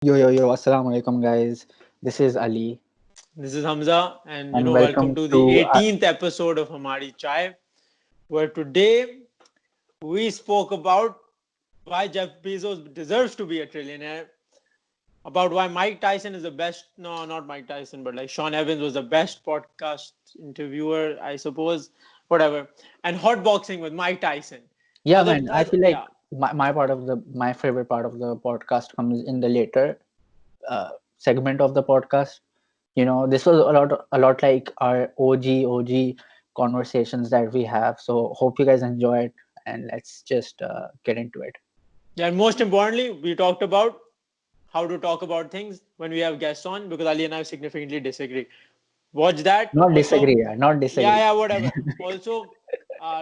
Assalamu alaikum, guys. This is Ali, This is Hamza, and and welcome welcome to the to. 18th episode of Humarii Chaii, where today we spoke about why Jeff Bezos deserves to be a trillionaire, about why Mike Tyson is the best, no, not Mike Tyson, but like Sean Evans was the best podcast interviewer, I suppose, whatever, and hotboxing with Mike Tyson. Yeah, Other, man. I other feel like yeah, my favorite part of the podcast comes in the later segment of the podcast. This was a lot like our OG conversations that we have. So hope you guys enjoy it, and let's just get into it. yeah, and most importantly, we talked about how to talk about things when we have guests on because Ali and I significantly disagree. Watch that. Not Also, disagree, yeah, not disagree. yeah, whatever. Also,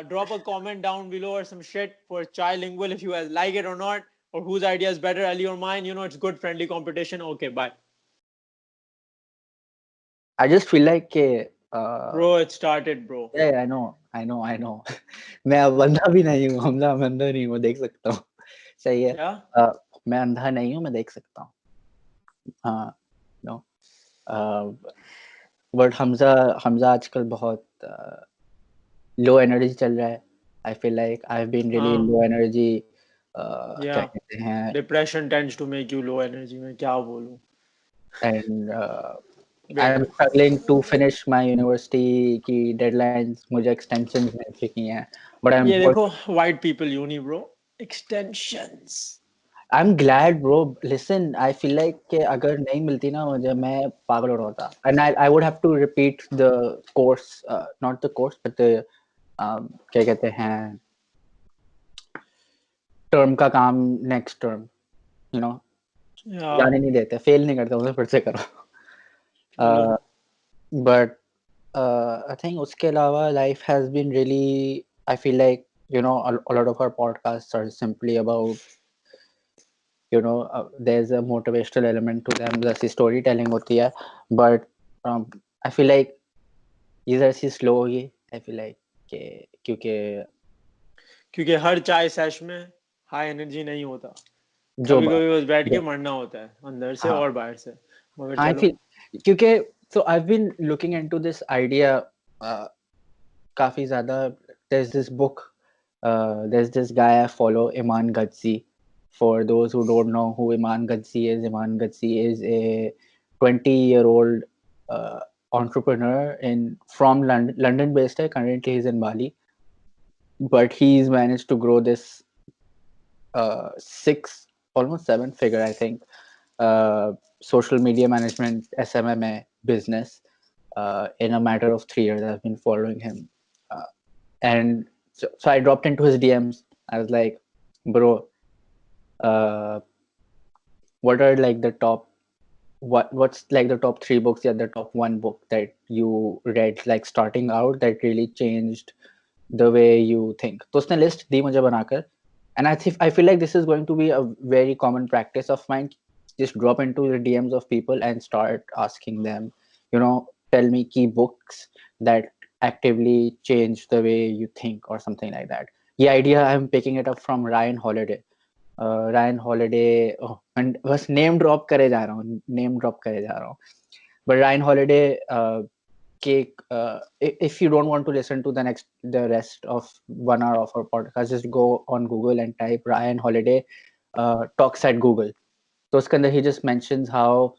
drop a comment down below or some shit for chai lingual if you guys like it or not, or whose idea is better, Ali or mine. It's good friendly competition. Okay, bye. I just feel like Bro, it started, bro. yeah, I know. मैं अब बंदा भी नहीं हूँ, हमला मैं अंधा नहीं हूँ, देख सकता हूँ। सही है। Yeah. अ, मैं अंधा नहीं हूँ, मैं देख सकता हूँ। हाँ, नो बट हमजा हमजा आजकल बहुत लो एनर्जी चल रहा है। I feel like I have been really हाँ, लो एनर्जी क्या yeah. कहते हैं Depression tends to make you low energy. मैं क्या बोलूँ? And I Wait. Am struggling to finish my university की डेडलाइंस मुझे एक्सटेंशंस मिल चुकी हैं बट आई एम ये देखो, white people uni, bro. Extensions. I'm glad, bro. Listen, I feel like कि अगर नहीं मिलती ना मुझे मैं पागल हो रहा होता. And I would have to repeat the course, not the course, but the क्या कहते हैं term का काम next term, you know, Yeah. जाने नहीं देते, fail नहीं करते उसे फिर से करो. Hello. Uh, but I think उसके अलावा life has been really, I feel like, a lot of our podcasts are simply about there's a motivational element to them जैसी story telling होती है but I feel like ये जैसी slow होगी I feel like कि क्योंकि क्योंकि हर चाय सेश में हाई एनर्जी नहीं होता. जो कभी बात कभी बस बैठ के जो मरना होता है अंदर से हाँ और बाहर से. मगर I चलो. feel क्योंकि so I've been looking into this idea काफी ज़्यादा there's this book there's this guy I follow Iman Gadzhi. For those who don't know who Iman Gadzhi is, Iman Gadzhi is a 20-year-old entrepreneur from London based. Currently, he's in Bali, but he's managed to grow this almost seven figure, I think, social media management SMMA business in a matter of 3 years. I've been following him, and so I dropped into his DMs. I was like, bro, uh, what are like the top what's like the top three books, yeah, the top one book that you read like starting out that really changed the way you think. तो उसने list दी मुझे बनाकर, and I feel like this is going to be a very common practice of mine. Just drop into the DMs of people and start asking them, tell me key books that actively change the way you think or something like that. The idea I'm picking it up from Ryan Holiday. Ryan holiday बस name drop करे जा रहा हूँ but Ryan holiday के if you don't want to listen to the rest of 1 hour of our podcast, just go on Google and type Ryan Holiday talks at Google. तो उसके अंदर he just mentions how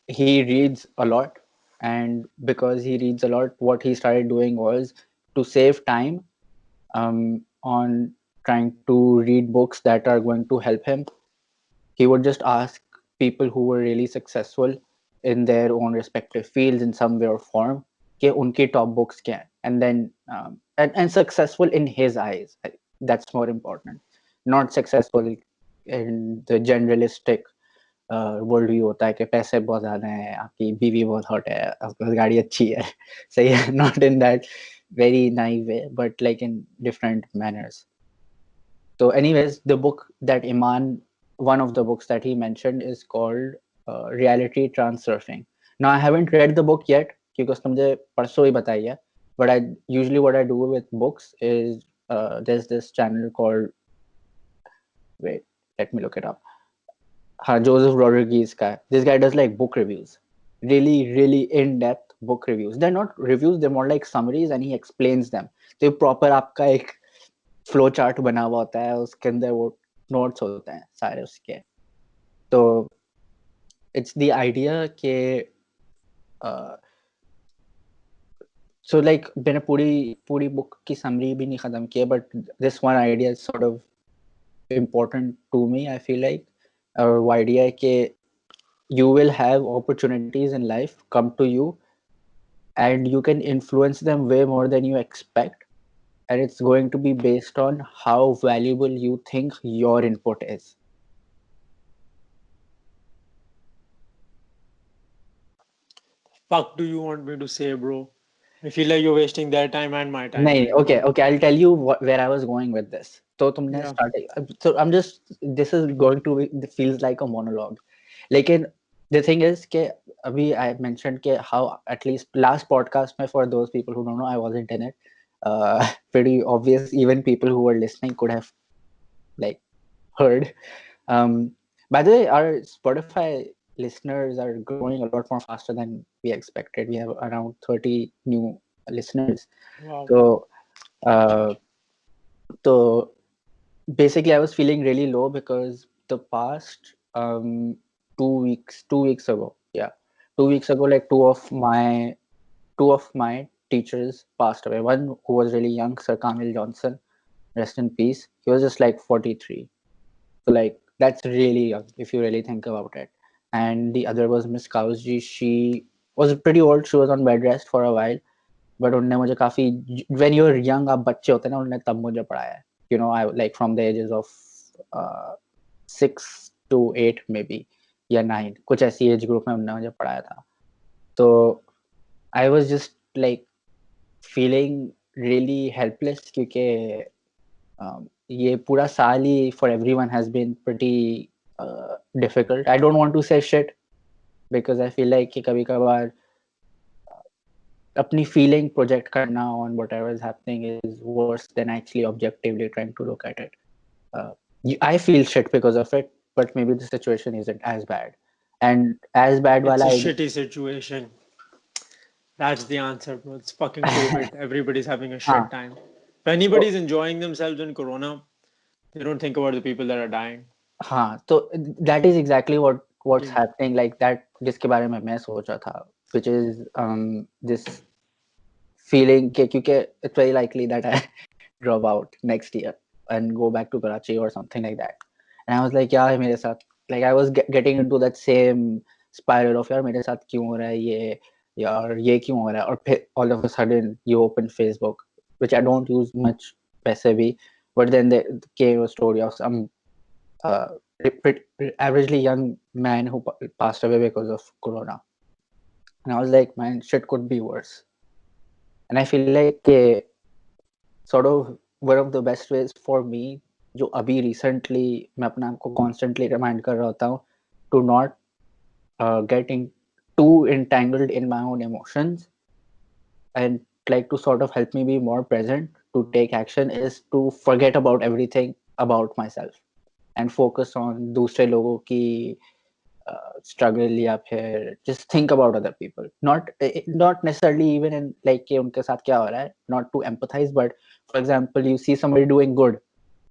he reads a lot, and because he reads a lot, what he started doing was to save time on trying to read books that are going to help him. He would just ask people who were really successful in their own respective fields in some way or form कि उनकी top books क्या हैं, and then and successful in his eyes. That's more important, not successful in the generalistic world view होता है कि पैसे बहुत ज्यादा हैं, आपकी बीवी बहुत हॉट है, आपके पास गाड़ी अच्छी है. सही है. Not in that very naive way, but like in different manners. So, anyways, one of the books that he mentioned is called Reality Transurfing. Now, I haven't read the book yet because उसने मुझे परसों ही बताई है. But usually what I do with books is there's this channel called, wait, let me look it up. हाँ, Joseph Rodriguez का. This guy does like book reviews, really in-depth book reviews. They're not reviews, they're more like summaries, and he explains them. तो ये proper आपका एक flow chart बना हुआ होता है, उसके अंदर वो नोट्स होते हैं सारे उसके. तो इट्स द आइडिया कि सो लाइक मैंने पूरी बुक की समरी भी नहीं खत्म की है, but this one idea is sort of important to me. I feel like, और वो आइडिया है कि you will have opportunities in life come to you and you can influence them way more than you expect, and it's going to be based on how valuable you think your input is. Fuck do you want me to say, bro? I feel like you're wasting their time and my time नहीं, right now. okay, I'll tell you where I was going with this. तो तुमने Yeah. started, so I'm just, this is going to be, it feels like a monologue. लेकिन the thing is कि अभी I mentioned कि how at least last podcast में, for those people who don't know, I wasn't in it. Pretty obvious, even people who were listening could have like heard. By the way, our Spotify listeners are growing a lot more faster than we expected. We have around 30 new listeners. Wow. So so basically I was feeling really low because the past 2 weeks ago, yeah, 2 weeks ago, like two of my teachers passed away. One who was really young, Sir Kamil Johnson, rest in peace. He was just like 43. So like that's really young if you really think about it. And the other was Miss Kausji. She was pretty old. She was on bed rest for a while. But उनने मुझे काफी, when you are young, आप बच्चे होते हैं ना, उन्होंने तब मुझे पढ़ाया है. You know, I like from the ages of 6 to 8 maybe, या 9, कुछ ऐसी एज ग्रुप में उन्होंने मुझे पढ़ाया था. तो I was just like feeling really helpless, क्योंकि ये पूरा साल ही for everyone has been pretty difficult. I don't want to say shit because I feel like कि कभी कभार अपनी फीलिंग प्रोजेक्ट करना on whatever is happening is worse than actually objectively trying to look at it. I feel shit because of it, but maybe the situation isn't as bad. And as bad It's wala a I shitty situation. That's the answer, bro. It's fucking COVID. Everybody's having a हाँ, shit time. If anybody's enjoying themselves in Corona, they don't think about the people that are dying. हाँ, तो that is exactly what's Yeah. happening, like that, जिसके बारे में मैं सोच रहा था, which is this feeling कि क्योंकि it's very likely that I drop out next year and go back to Karachi or something like that. And I was like, यार मेरे साथ, like I was getting into that same spiral of यार मेरे साथ क्यों हो रहा है ये, यार ये क्यों हो रहा है. और फिर all of a sudden you open Facebook, which I don't use much वैसे भी, but then there came a story of some uh, averagely young man who passed away because of Corona. And I was like, man, shit could be worse. And I feel like sort of one of the best ways for me, जो अभी recently मैं अपने आप को constantly remind कर रहा होता हूँ to not getting too entangled in my own emotions, and like to sort of help me be more present to take action, is to forget about everything about myself and focus on दूसरे लोगों की struggle, या फिर just think about other people, not necessarily even in like कि उनके साथ क्या हो रहा है, not to empathize, but for example you see somebody doing good,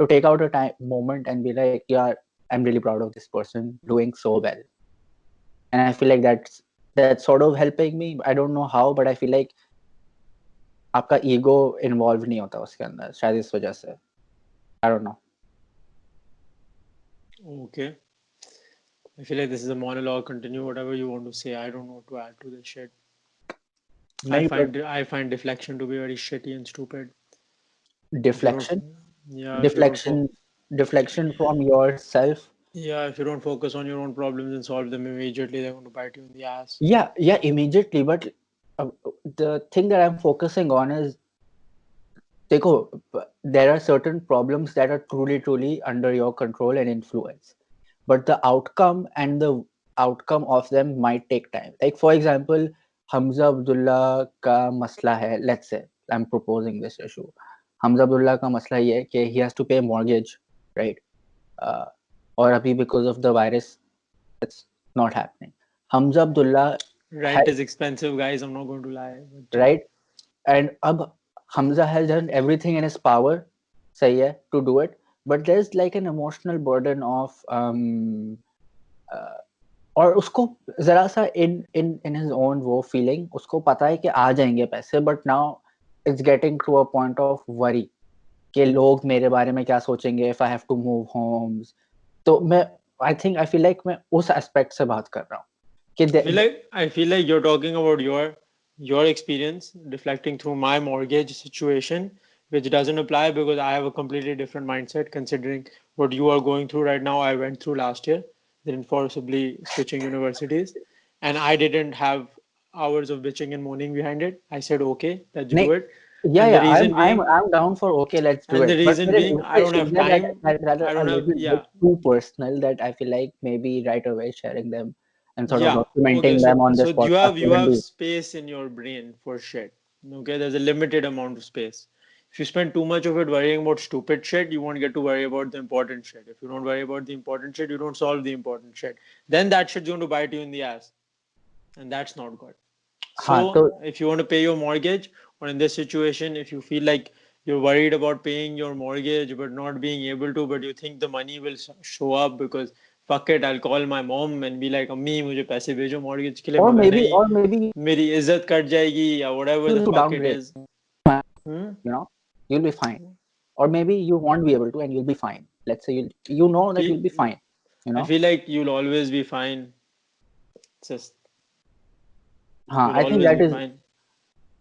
to take out a time moment and be like, yeah, I'm really proud of this person doing so well. And I feel like that's sort of helping me. I don't know how, but I feel like आपका ego involved नहीं होता उसके अंदर, शायद इस वजह से. I don't know. Okay. I feel like this is a monologue. Continue whatever you want to say. I don't know what to add to this shit. नहीं, but I find deflection to be very shitty and stupid. If you don't, deflection yeah, if you don't deflection deflection from yourself. yeah, if you don't focus on your own problems and solve them immediately, they're going to bite you in the ass. Yeah, immediately. But uh, the thing that I'm focusing on is, देखो, there are certain problems that are truly under your control and influence, but the outcome of them might take time. Like for example, Hamza Abdullah का मसला है, let's say I'm proposing this issue. Hamza Abdullah का मसला ये है कि he has to pay mortgage, right? और अभी because of the virus It's not happening. Hamza Abdullah Rent has, is expensive, guys. I'm not going to lie. But yeah. right? And Hamza has done everything in his power, सही है, to do it. But there's like an emotional burden of और उसको जरा सा in his own वो feeling उसको पता है कि आ जाएंगे पैसे, but now it's getting to a point of worry कि लोग मेरे बारे में क्या सोचेंगे if I have to move homes. तो मैं I feel like मैं उस aspect से बात कर रहा हूँ कि I feel like you're talking about your experience reflecting through my mortgage situation, which doesn't apply because I have a completely different mindset considering what you are going through right now. I went through last year, then forcibly switching universities, and I didn't have hours of bitching and moaning behind it. I said, okay, let's नहीं, do it. yeah, And the yeah, reason being, I'm down for okay, let's do and the it. But reason मेरे being, I don't have realizations that time. that are I a don't have, little bit yeah, too personal that I feel like maybe right away sharing them and sort of yeah. Okay, documenting so them on this podcast you wouldn't have be. space in your brain for shit. Okay, there's a limited amount of space. If you spend too much of it worrying about stupid shit, you won't get to worry about the important shit. If you don't worry about the important shit, you don't solve the important shit. Then that shit's going to bite you in the ass, and that's not good. हाँ तो So, if you want to pay your mortgage, or in this situation, if you feel like you're worried about paying your mortgage but not being able to, but you think the money will show up because fuck it, I'll call my mom and be like, अम्मी मुझे पैसे भेजो mortgage के लिए, मगर नहीं or maybe मेरी इज्जत कट जाएगी या whatever the you'll fuck it downgrade, is. Hmm? you know, you'll be fine. Or maybe you won't be able to and you'll be fine. Let's say you know that you'll be fine, you I know. feel like you'll always be fine. It's just हाँ, you'll I think always be fine.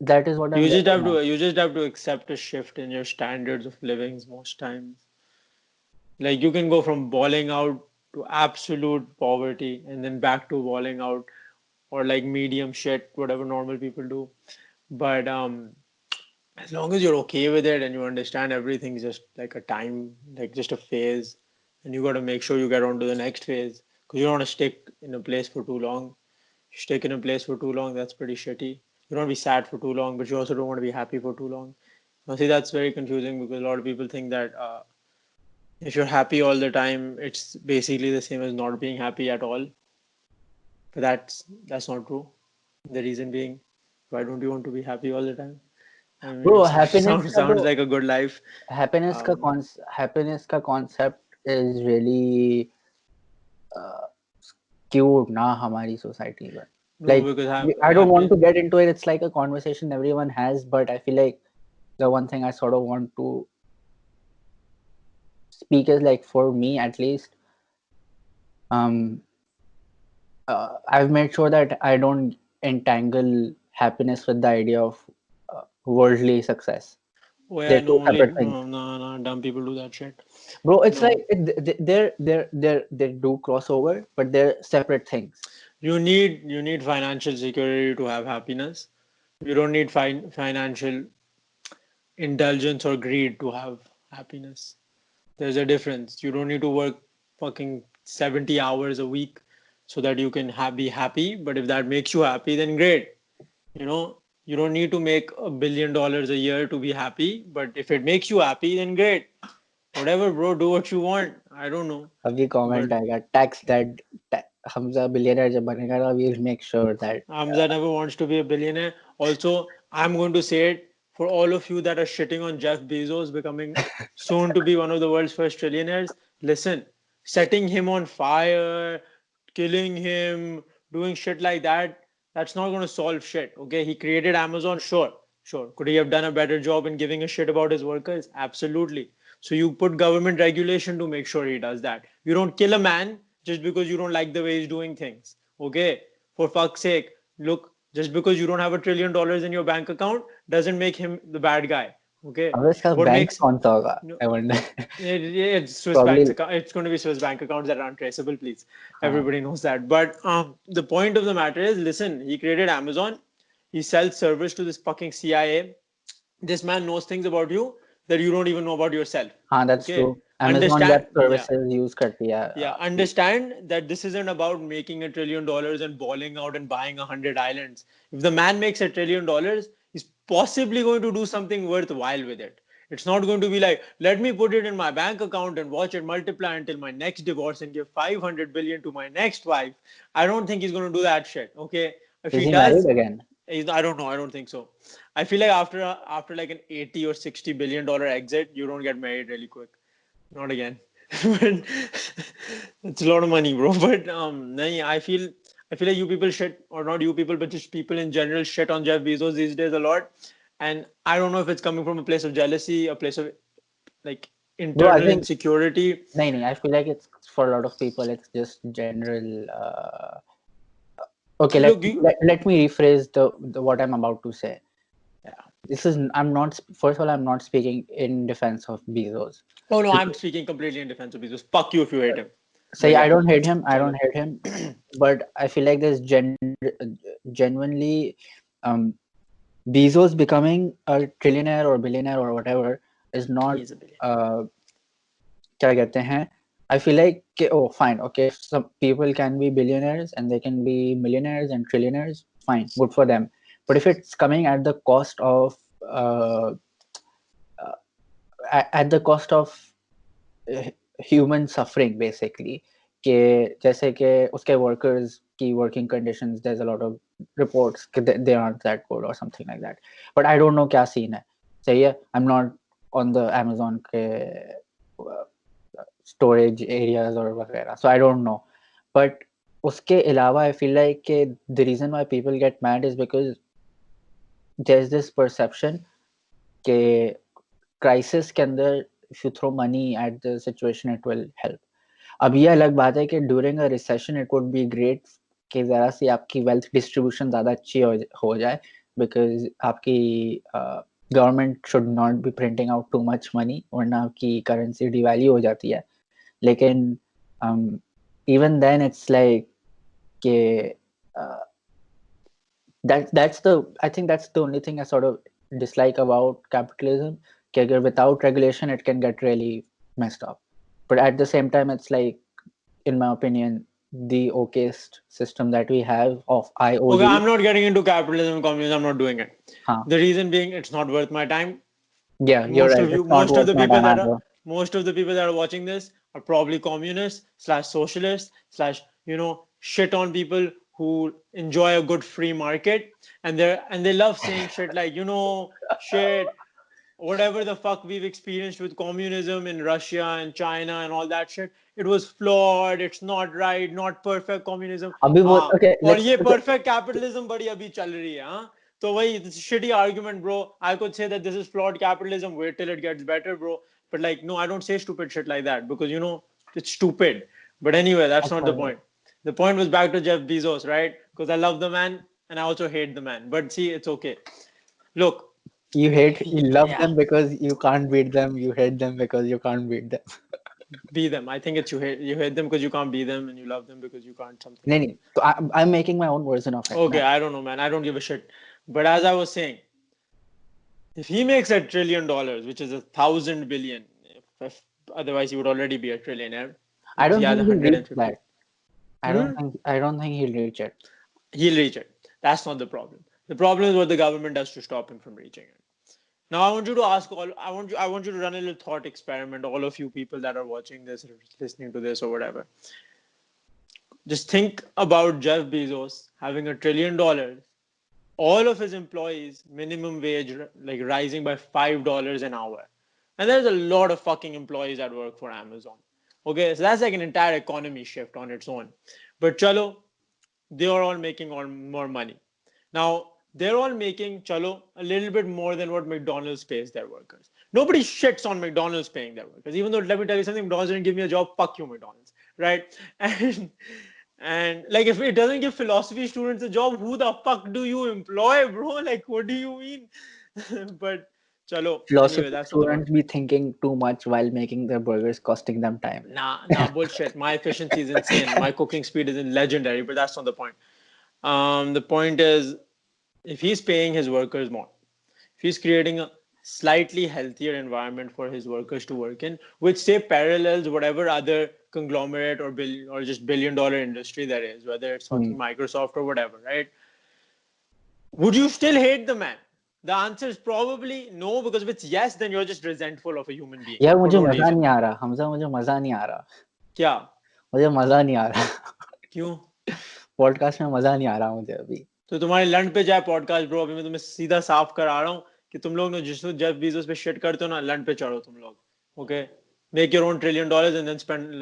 that is what I'm getting at. You just have to accept a shift in your standards of living most times. Like you can go from balling out to absolute poverty and then back to balling out or like medium shit, whatever normal people do. But as long as you're okay with it and you understand everything's just like a time, like just a phase, and you got to make sure you get on to the next phase because you don't want to stick in a place for too long. You stick in a place for too long, that's pretty shitty. You don't want to be sad for too long, but you also don't want to be happy for too long. Now, see, that's very confusing because a lot of people think that if you're happy all the time, it's basically the same as not being happy at all. But that's not true. The reason being, why don't you want to be happy all the time? I mean, Bro, it happiness का sounds bro, like a good life. happiness का concept is really skewed ना हमारी society में. No, Like because I don't want happy. to get into it. It's like a conversation everyone has, but I feel like the one thing I sort of want to speak is like for me at least. Um, I've made sure that I don't entangle happiness with the idea of worldly success. Oh yeah, They're no, two only separate things. no, dumb people do that shit. Bro, it's like No, they do crossover, but they're separate things. you need financial security to have happiness. You don't need financial indulgence or greed to have happiness. There's a difference. You don't need to work fucking 70 hours a week so that you can be happy. But if that makes you happy, then great. You know, you don't need to make $1 billion a year to be happy. But if it makes you happy, then great. Whatever, bro, do what you want. I don't know. अभी comment But आएगा tax that Hamza billionaire जब बनेगा ना we'll make sure that Hamza never wants to be a billionaire. Also, I'm going to say it for all of you that are shitting on Jeff Bezos becoming soon to be one of the world's first trillionaires. Listen, setting him on fire, killing him, doing shit like that, that's not going to solve shit. Okay, he created Amazon, sure, sure. Could he have done a better job in giving a shit about his workers? Absolutely. So you put government regulation to make sure he does that. You don't kill a man just because you don't like the way he's doing things. Okay, for fuck's sake, look, just because you don't have $1 trillion in your bank account doesn't make him the bad guy. Okay, अब इसका what bank makes कौन सा होगा? no, I wonder. it's Swiss banks Probably account. It's going to be Swiss bank accounts that are untraceable, please. हाँ. Everybody knows that. But the point of the matter is, listen, he created Amazon. He sells service to this fucking CIA. This man knows things about you that you don't even know about yourself. हाँ, that's Okay, true. Amazon understand? Web Yeah, Services use करती है. yeah, understand that this isn't about making $1 trillion and balling out and buying 100 islands. If the man makes $1 trillion, he's possibly going to do something worthwhile with it. It's not going to be like, let me put it in my bank account and watch it multiply until my next divorce and give 500 billion to my next wife. I don't think he's going to do that shit. Okay. If Is he he married does, again? I don't know. I don't think so. I feel like after like an 80 or 60 billion dollar exit, you don't get married really quick. Not again. But it's a lot of money, bro. But I feel like you people shit, or not you people, but just people in general shit on Jeff Bezos these days a lot. And I don't know if it's coming from a place of jealousy, a place of like Bro, I internal think insecurity. I feel like it's for a lot of people. It's just general. Okay, Look, you, let me rephrase the what I'm about to say. yeah. This is I'm not first of all I'm not speaking in defense of Bezos. Oh no, I'm speaking completely in defense of Bezos. Fuck you if you hate him. Say But I yeah, don't hate him. I don't chalo. hate him, but I feel like there's genuinely um, Bezos becoming a trillionaire or billionaire or whatever is not. He's a billion. Uh, क्या कहते हैं? I feel like oh fine, okay, some people can be billionaires and they can be millionaires and trillionaires, fine, good for them. But if it's coming at the cost of uh, at the cost of human suffering basically, कि जैसे कि उसके workers की working conditions, there's a lot of reports कि they aren't that good or something like that, but I don't know क्या scene है. सही है, I'm not on the Amazon के storage areas or वगैरह, so I don't know. But उसके अलावा I feel like कि the reason why people get mad is because there's this perception कि crisis के अंदर if you throw money at the situation it will help. अब ये अलग बात है कि during a recession it would be great कि ज़रा सी आपकी वेल्थ डिस्ट्रीब्यूशन ज़्यादा अच्छी हो जाए, बिकॉज आपकी government should not be printing out too much money, वरना आपकी करेंसी डिवैल्यू हो जाती है. लेकिन इवन देन इट्स लाइक कि that's the I think that's the only thing I sort of dislike about capitalism, कि अगर without regulation it can get really messed up, but at the same time it's like, in my opinion, the okayest system that we have of Okay, IOU. I'm not getting into capitalism and communism. I'm not doing it. Huh. The reason being, it's not worth my time. Yeah, you're right. It's not Most of worth the my people time that are either. most of the people that are watching this are probably communists slash socialists slash shit on people who enjoy a good free market, and they love saying shit like shit, whatever the fuck we've experienced with communism in Russia and China and all that shit, it was flawed, it's not right, not perfect communism. अभी वो हाँ, okay, और let's ये perfect capitalism बड़ी अभी चल रही है, हाँ. So why it's a shitty argument, bro. I could say that this is flawed capitalism. Wait till it gets better, bro. But like, no, I don't say stupid shit like that because it's stupid. But anyway, that's not the अच्छा, point. The point was back to Jeff Bezos, right? Because I love the man and I also hate the man. But see, it's okay. Look, you love yeah, them because you can't beat them, you hate them because you can't beat them. be them. I think it's you hate them because you can't be them, and you love them because you can't something नहीं else. नहीं, so I'm making my own version of it, Okay, man. I don't know, man. I don't give a shit. But as I was saying, if he makes $1 trillion, which is 1,000 billion, if otherwise he would already be a trillionaire. I Because he don't has think he'll reach 150. that. I don't think he'll reach it. He'll reach it. That's not the problem. The problem is what the government does to stop him from reaching it. Now I want you to ask all. I want you to run a little thought experiment. All of you people that are watching this, or listening to this, or whatever. Just think about Jeff Bezos having $1 trillion, all of his employees minimum wage like rising by $5 an hour, and there's a lot of fucking employees that work for Amazon. Okay, so that's like an entire economy shift on its own. But chalo, they are all making more money. Now they're all making chalo a little bit more than what McDonald's pays their workers. Nobody shits on McDonald's paying their workers, even though, let me tell you something, McDonald's didn't give me a job. Fuck you, McDonald's, right? And like, if it doesn't give philosophy students a job, who the fuck do you employ, bro? Like, what do you mean? But chalo, anyway, Philosophy that's not the point. students be thinking too much while making their burgers, costing them time. Nah, bullshit. My efficiency is insane. My cooking speed is legendary, but that's not the point. The point is, if he's paying his workers more, if he's creating a slightly healthier environment for his workers to work in, which say parallels whatever other conglomerate or just billion-dollar industry there is, whether it's fucking Microsoft or whatever, right? Would you still hate the man? The answer is probably no, because if it's yes, then you're just resentful of a human being यार for मुझे no मजा reason. नहीं आ रहा हमजा, मुझे मजा नहीं आ रहा, क्या? मुझे मजा नहीं आ रहा क्यों? पॉडकास्ट में मजा नहीं आ रहा मुझे अभी. तो तुम्हारे लंड पे जाए पॉडकास्ट ब्रो, अभी मैं तुम्हें सीधा साफ करा रहा हूँ कि तुम लोग जिस जेफ बीजोस पे शिट करते हो ना, लंड पे चढ़ो तुम लोग. Okay, make your own $1 trillion and then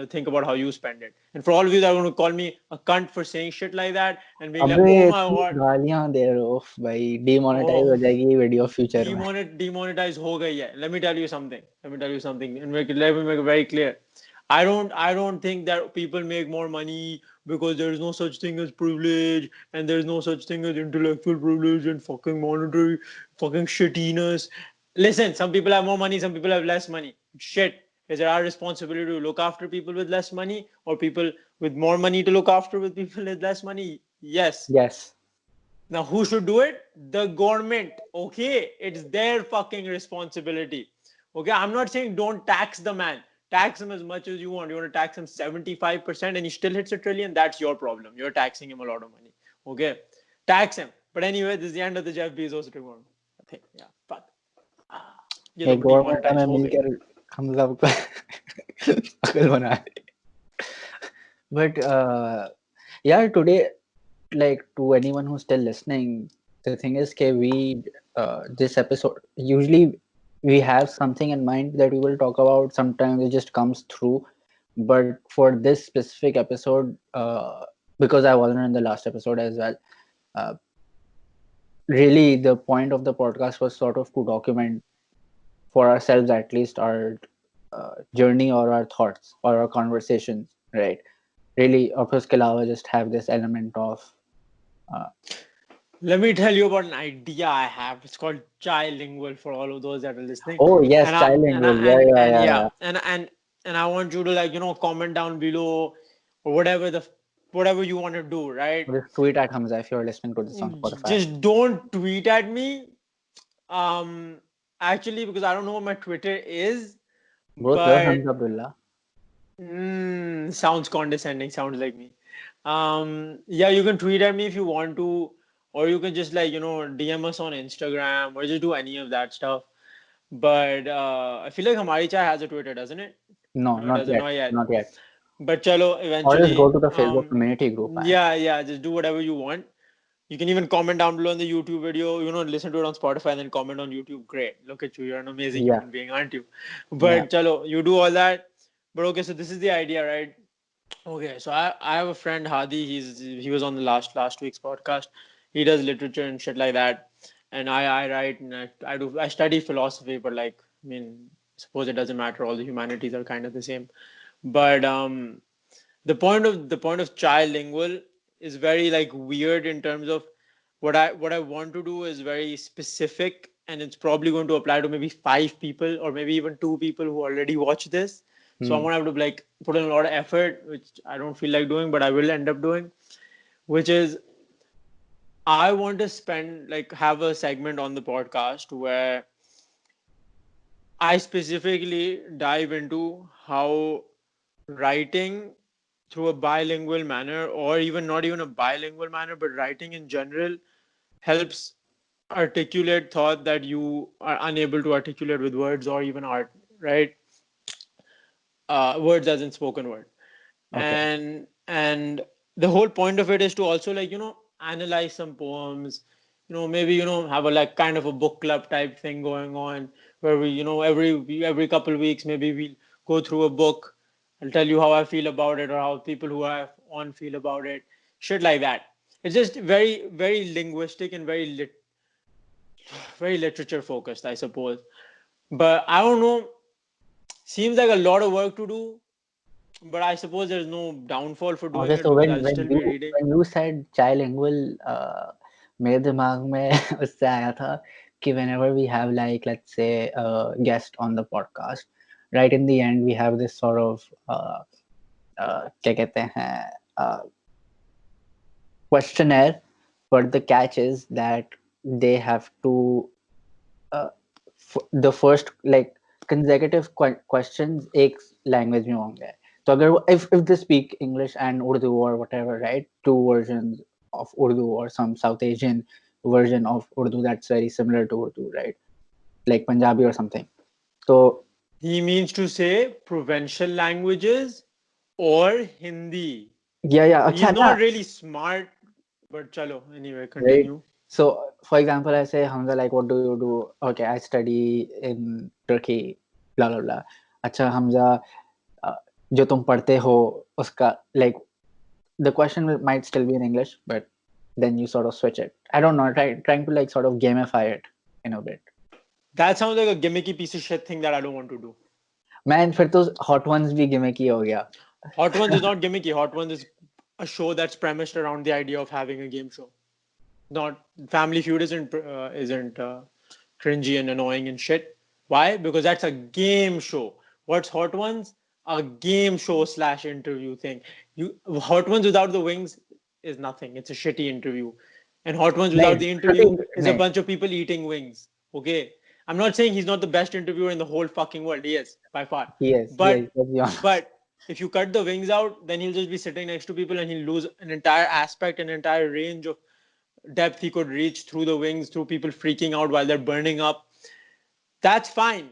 think about how you spend it. And for all of you that are going to call me a cunt for saying shit like that and being like, अबे oh my तू god, गालियां दे रहे हो भाई, demonetize हो oh, जाएगी ये video future में. demonetized हो गई है. Let me tell you something. And let me make it very clear. I don't think that people make more money because there is no such thing as privilege and there is no such thing as intellectual privilege and fucking monetary fucking shittiness. Listen, some people have more money, some people have less money. Shit. Is it our responsibility to look after people with less money or people with more money to look after with people with less money? Yes. Yes. Now, who should do it? The government. Okay, it's their fucking responsibility. Okay, I'm not saying don't tax the man. Tax him as much as you want. You want to tax him 75% and he still hits $1 trillion, that's your problem. You're taxing him a lot of money. Okay, tax him. But anyway, this is the end of the Jeff Bezos report. I think, yeah, fuck. ये तो एक government demonetized में हो गई. मिलकर हम सब पागल बना रहे. But yeah, today, like to anyone who's still listening, the thing is that we this episode usually we have something in mind that we will talk about. Sometimes it just comes through, but for this specific episode, because I wasn't in the last episode as well, uh, really the point of the podcast was sort of to document for ourselves at least our journey or our thoughts or our conversations, right? Really, और फिर उसके अलावा just have this element of Let me tell you about an idea I have. It's called Trilingual for all of those that are listening. oh yes, And I, and I, trilingual, yeah, yeah, and yeah, yeah, yeah. and I want you to, like, comment down below or whatever you want to do, right? Just tweet at Hamza if you're listening to this on Spotify. Just don't tweet at me. Um, Actually, because I don't know what my Twitter is, Bro, you're but Hamza Abdualla. sounds condescending. Sounds like me. Yeah, you can tweet at me if you want to, or you can just, like, DM us on Instagram or just do any of that stuff. But I feel like HumariiChaii has a Twitter, doesn't it? No, No, it not doesn't. yet, Not yet. not yet. But chalo, Or just go eventually. to the Facebook community group, man. Yeah, just do whatever you want. You can even comment down below on the YouTube video, listen to it on Spotify and then comment on YouTube. Great. Look at you. You're an amazing Yeah, human being, aren't you? yeah. But chalo, you do all that. But okay, so this is the idea, right? Okay, so I have a friend Hadi. He was on the last week's podcast. He does literature and shit like that, and I write and I study philosophy, but, like, I mean, suppose it doesn't matter. All the humanities are kind of the same. But the point of trilingual is very, like, weird in terms of what I want to do is very specific, and it's probably going to apply to maybe 5 people or maybe even 2 people who already watch this. So I'm gonna have to, like, put in a lot of effort, which I don't feel like doing, but I will end up doing. Which is, I want to have a segment on the podcast where I specifically dive into how writing through a bilingual manner, or even not even a bilingual manner, but writing in general, helps articulate thought that you are unable to articulate with words or even art, right? Words as in spoken word. Okay. And the whole point of it is to also, like, analyze some poems, maybe, have a, like, kind of a book club type thing going on, where we, every couple of weeks maybe we'll go through a book. I'll tell you how I feel about it or how people who are on feel about it, shit like that. It's just very, very linguistic and very literature focused, I suppose. But I don't know, seems like a lot of work to do, but I suppose there's no downfall for doing Okay, it so because when I'll when still you be reading. when you said trilingual, मेरे दिमाग में उससे आया था कि whenever we have, like, let's say a guest on the podcast, right in the end we have this sort of क्या कहते हैं questionnaire, but the catch is that they have to the first, like, consecutive questions एक language में होंगे. So अगर if they speak English and Urdu or whatever, right, two versions of Urdu or some South Asian version of Urdu that's very similar to Urdu, right? Like Punjabi or something. So He means to say provincial languages or Hindi. yeah, He's acha na, not really smart, but chalo. Anyway, right? continue. So for example, I say, Hamza, like, what do you do? Okay, I study in Turkey, blah blah blah. Acha Hamza, जो तुम पढ़ते हो उसका, like, the question might still be in English, but then you sort of switch it. I don't know, trying to like sort of gamify it in a bit. That sounds like a gimmicky piece of shit thing that I don't want to do. Man, फिर तो Hot Ones भी gimmicky हो गया. Hot Ones is not gimmicky. Hot Ones is a show that's premised around the idea of having a game show. Not Family Feud isn't cringy and annoying and shit. Why? Because that's a game show. What's Hot Ones? A game show / interview thing. Hot Ones without the wings is nothing. It's a shitty interview. And Hot Ones नहीं, without the interview is a bunch of people eating wings. Okay. I'm not saying he's not the best interviewer in the whole fucking world. He is, by far. Yes, But let's be honest. but if you cut the wings out, then he'll just be sitting next to people and he'll lose an entire aspect, an entire range of depth he could reach through the wings, through people freaking out while they're burning up. That's fine.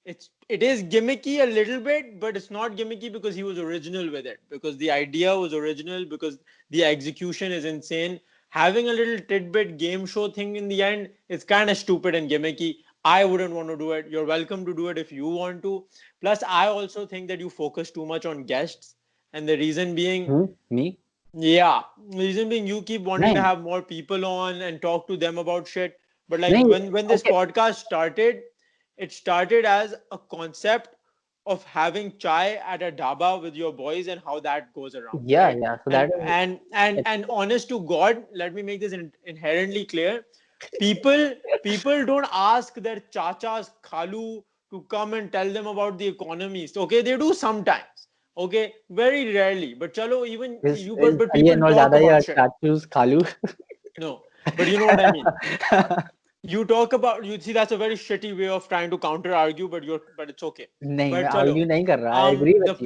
It is gimmicky a little bit, but it's not gimmicky because he was original with it. Because the idea was original, because the execution is insane. Having a little tidbit game show thing in the end is kind of stupid and gimmicky. I wouldn't want to do it. You're welcome to do it if you want to. Plus, I also think that you focus too much on guests. And the reason being, Me? yeah, reason being you keep wanting to नहीं, have more people on and talk to them about shit. But like नहीं, when this okay. podcast started, it started as a concept of having chai at a dhaba with your boys and how that goes around, right? Yeah. So that And is and and it. and honest to God, let me make this inherently clear. People don't ask their chachas, khalu to come and tell them about the economy. So, okay, they do sometimes. Okay, very rarely. But chalo, even you Is but Ali people and talk Dada about या shit. Chachus Kalu? No, but you know what I mean. You talk about, you see, that's a very shitty way of trying to counter argue, but it's okay. नहीं, मैं But chalo, argue नहीं कर रहा. I agree the with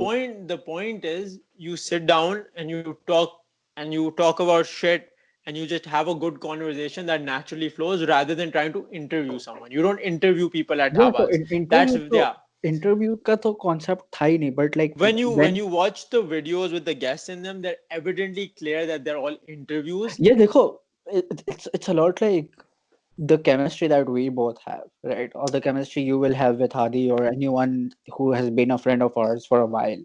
you. point is you sit down and you talk about shit and you just have a good conversation that naturally flows rather than trying to interview someone. You don't interview people at Yeah, so dhabas. That's interview तो yeah. interview का तो concept था ही नहीं, but like When when you watch the videos with the guests in them, they're evidently clear that they're all interviews. yeah, देखो, it's a lot like the chemistry that we both have, right? Or the chemistry you will have with Hadi or anyone who has been a friend of ours for a while.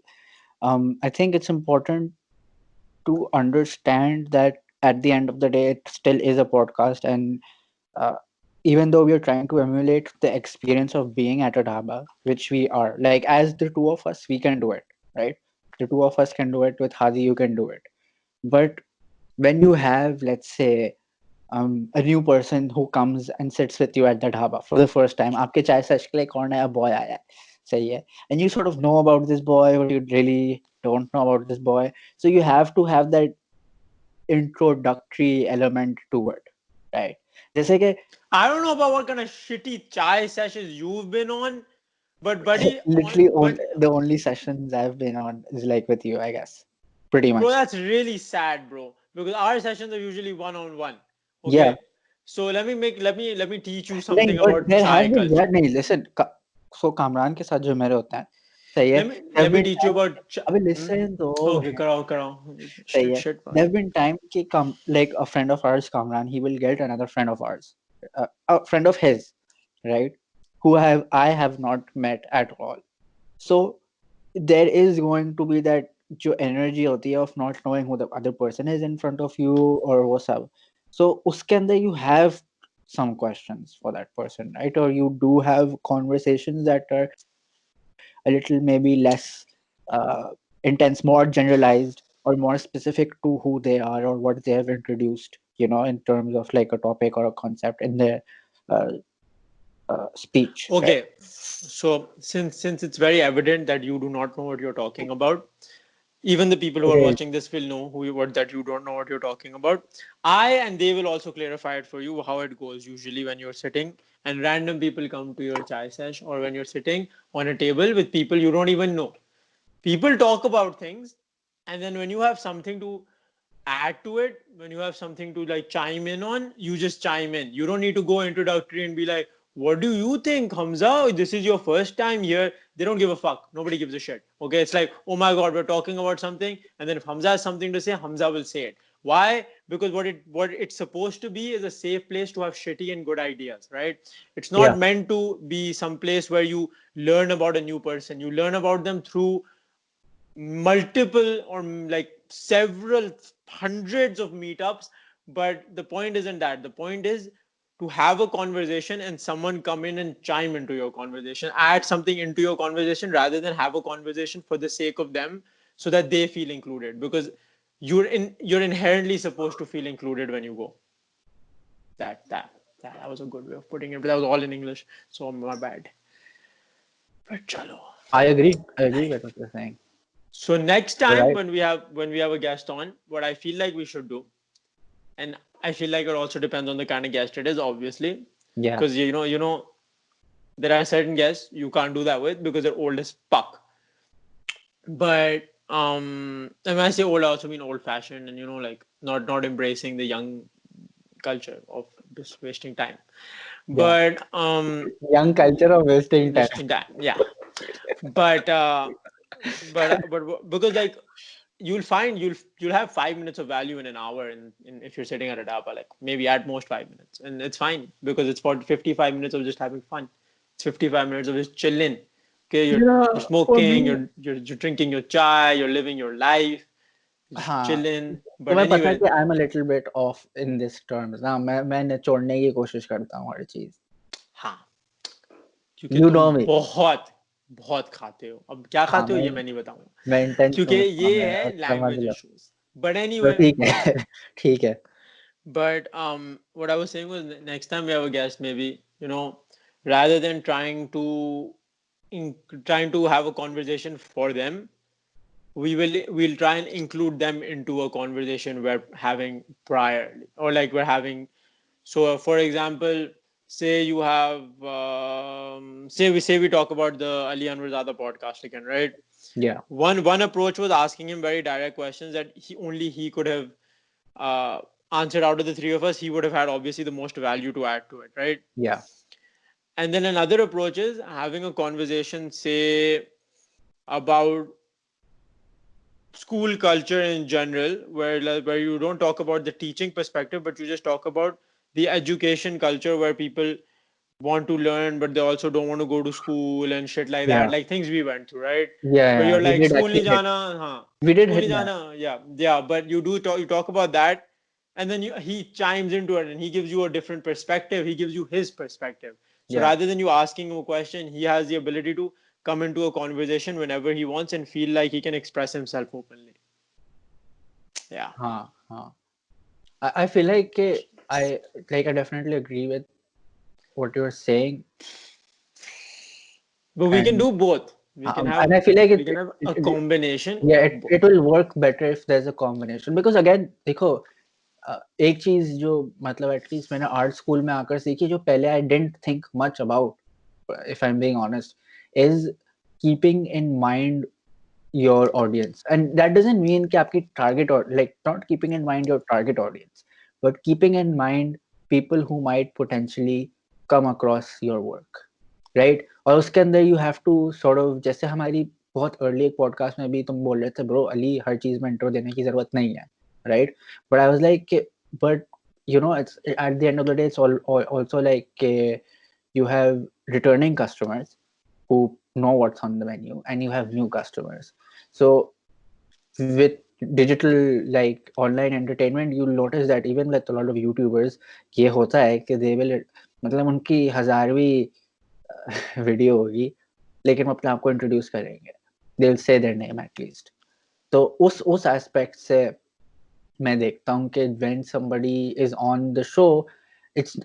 I think it's important to understand that at the end of the day, it still is a podcast, and uh, even though we are trying to emulate the experience of being at a dhaba, which we are, like, as the two of us, we can do it, right? The two of us can do it. With Hadi, you can do it. But when you have, let's say, a new person who comes and sits with you at the dhaba for the first time, आपके चाय सच के लिए कौन नया boy आया है, सही है, and you sort of know about this boy, but you really don't know about this boy, so you have to have that introductory element to it, right? जैसे कि I don't know about what kind of shitty chai sessions you've been on, but buddy, literally but the only sessions I've been on is like with you, I guess, pretty bro, much. that's really sad, bro. Because our sessions are usually one-on-one. Yeah, Okay, so let me teach you नहीं, something but about there chai have been, culture. yeah, नहीं, listen, so Kamran के साथ जो मेरे होते हैं, सही है, there Let have me been teach you time, about अबे listen तो, okay, karo. सही Shit, है, shit, there man. have been time कि like a friend of ours, Kamran, he will get another friend of ours, a friend of his, right, who I have not met at all. So there is going to be that जो energy होती है of not knowing who the other person is in front of you or what's up. So उसके अंदर you have some questions for that person, right? Or you do have conversations that are a little maybe less intense, more generalized or more specific to who they are or what they have introduced, in terms of like a topic or a concept in their uh, speech, right? Okay, so since it's very evident that you do not know what you're talking about, even the people who It are is. watching this will know what that you don't know what you're talking about. And they will also clarify it for you how it goes usually when you're sitting and random people come to your chai sesh, or when you're sitting on a table with people you don't even know. People talk about things, and then when you have something to add to it, when you have something to like chime in on, you just chime in. You don't need to go introductory and be like, what do you think, Hamza? This is your first time here. They don't give a fuck. Nobody gives a shit. Okay, it's like, oh my god, we're talking about something, and then if Hamza has something to say, Hamza will say it. Why? Because what it's supposed to be is a safe place to have shitty and good ideas, right? It's not Yeah. meant to be some place where you learn about a new person. You learn about them through multiple or like several hundreds of meetups. But the point isn't that. The point is to have a conversation and someone come in and chime into your conversation, add something into your conversation, rather than have a conversation for the sake of them so that they feel included, because you're inherently supposed to feel included when you go. That was a good way of putting it, but that was all in English, so my bad. But chalo. I agree. I agree with what you're saying. So next You're time right. when we have a guest on, what I feel like we should do, and I feel like it also depends on the kind of guest it is, obviously, Yeah. because there are certain guests you can't do that with because they're old as fuck. But and when I say old, I also mean old fashioned, and like not embracing the young culture of just wasting time. Yeah. But Young culture of wasting time. wasting time, yeah. But because like you'll find you'll have 5 minutes of value in an hour in if you're sitting at a dhaba, like maybe at most 5 minutes, and it's fine because it's for 55 minutes of just having fun. It's 55 minutes of just chilling. Okay, You you're know, for smoking, me, you're drinking your chai, you're living your life, just हाँ, chilling. But तुम्हें पता है anyway, कि I'm a little bit off in this terms ना, मैं निचोड़ने की कोशिश करता हूँ हर चीज. हाँ, क्योंकि You तुम know me. बहुत बहुत खाते हो. अब क्या हाँ, खाते हो ये मैं नहीं बताऊंगा, मैं इंटेंस क्योंकि समझता हूँ, ये मैं है समझ लैंग्वेज लो. इश्यूज. But तो anyway, ठीक है. ठीक है. but what I was saying was next time we have a guest, maybe rather than trying to have a conversation for them, we'll try and include them into a conversation we're having prior, or like we're having. So, for example, say you have say we talk about the Ali and Hamza podcast again, right? Yeah. One approach was asking him very direct questions that he could have uh, answered. Out of the three of us, he would have had obviously the most value to add to it, right? Yeah. And then another approach is having a conversation, say, about school culture in general, where you don't talk about the teaching perspective, but you just talk about the education culture, where people want to learn but they also don't want to go to school and shit like that, Yeah. like things we went through, right? Where Yeah. you're We like, did school actually nahi hit. jana, हाँ, We did school hit nahi that. jana, yeah, but you talk about that, and then he chimes into it and he gives you a different perspective. He gives you his perspective. So Yeah. rather than you asking him a question, he has the ability to come into a conversation whenever he wants and feel like he can express himself openly. Yeah. हाँ. हाँ. I feel like I definitely agree with what you're saying, But we can and do both. We can I feel like we can have a it combination yeah, of both. it will work better if there's a combination, because again देखो, एक चीज जो मतलब at least मैंने art school में आकर सीखी, जो पहले I didn't think much about, if I am being honest, is keeping in mind your audience. And that doesn't mean कि आपकी target, or like not keeping in mind your target audience, but keeping in mind people who might potentially come across your work, right? और उसके अंदर you have to sort of, जैसे हमारी बहुत early एक podcast में भी तुम बोल रहे थे, bro अली हर चीज में intro देने की जरूरत नहीं है, right? But I was like, but it's at the end of the day, it's also like you have returning customers who know what's on the menu, and you have new customers. So with digital, like online entertainment, you'll notice that even with a lot of YouTubers, ये होता है कि they will, मतलब उनकी 1000वीं video होगी लेकिन वो अपने आप को इंट्रोड्यूस करेंगे, they will say their name at least. तो उस एस्पेक्ट से मैं देखता हूँ कि when somebody is on the show, it's